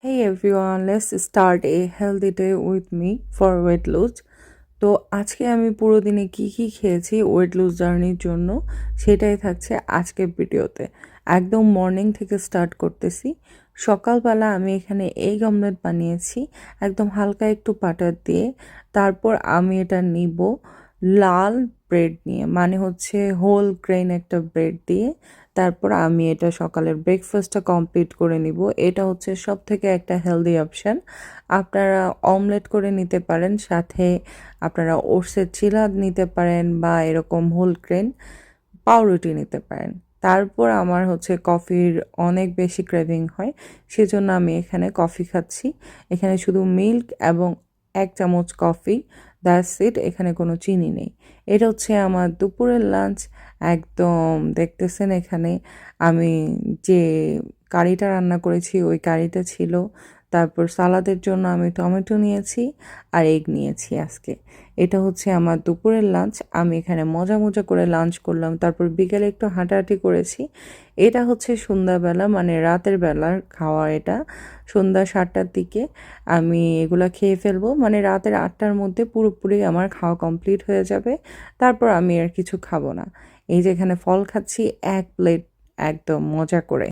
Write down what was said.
Hey everyone, let's start a healthy day with me for weight lose. তো আজকে আমি পুরো দিনে কি খেয়েছি ওয়েট লুজ জার্নির জন্য সেটাই থাকছে আজকের ভিডিওতে। একদম মর্নিং থেকে স্টার্ট করতেছি। সকালবেলা আমি এখানে এগ অমলেট বানিয়েছি একদম হালকা একটু বাটার দিয়ে। তারপর আমি এটা নিব লাল ব্রেড নিয়ে, মানে হচ্ছে হোল গ্রেন একটা ব্রেড দিয়ে। তারপর আমি এটা সকালের ব্রেকফাস্টটা কমপ্লিট করে নিব। এটা হচ্ছে সব থেকে একটা হেলদি অপশান। আপনারা অমলেট করে নিতে পারেন, সাথে আপনারা ওটসের চিলা নিতে পারেন বা এরকম হোল গ্রেন পাউরুটি নিতে পারেন। তারপর আমার হচ্ছে কফির অনেক বেশি ক্রেভিং হয়, সেজন্য আমি এখানে কফি খাচ্ছি। এখানে শুধু মিল্ক এবং 1 চামচ কফি, দ্যাটস ইট। এখানে কোনো চিনি নেই। এটা হচ্ছে আমার দুপুরের লাঞ্চ। একদম দেখতেছেন এখানে আমি যে কারিটা রান্না করেছি ওই কারিটা ছিল। তারপর সালাদের জন্য আমি টমেটো নিয়েছি আর এগ নিয়েছি আজকে। এটা হচ্ছে আমার দুপুরের লাঞ্চ। আমি এখানে মজা করে লাঞ্চ করলাম। তারপর বিকেলে একটু হাঁটাহাঁটি করেছি। এটা হচ্ছে সন্ধ্যাবেলা, মানে রাতের বেলার খাওয়া। এটা সন্ধ্যা 7টার দিকে আমি এগুলা খেয়ে ফেলবো, মানে রাতের 8টার মধ্যে পুরোপুরি আমার খাওয়া কমপ্লিট হয়ে যাবে। তারপর আমি আর কিছু খাবো না। এই যে এখানে ফল খাচ্ছি 1 প্লেট একদম মজা করে।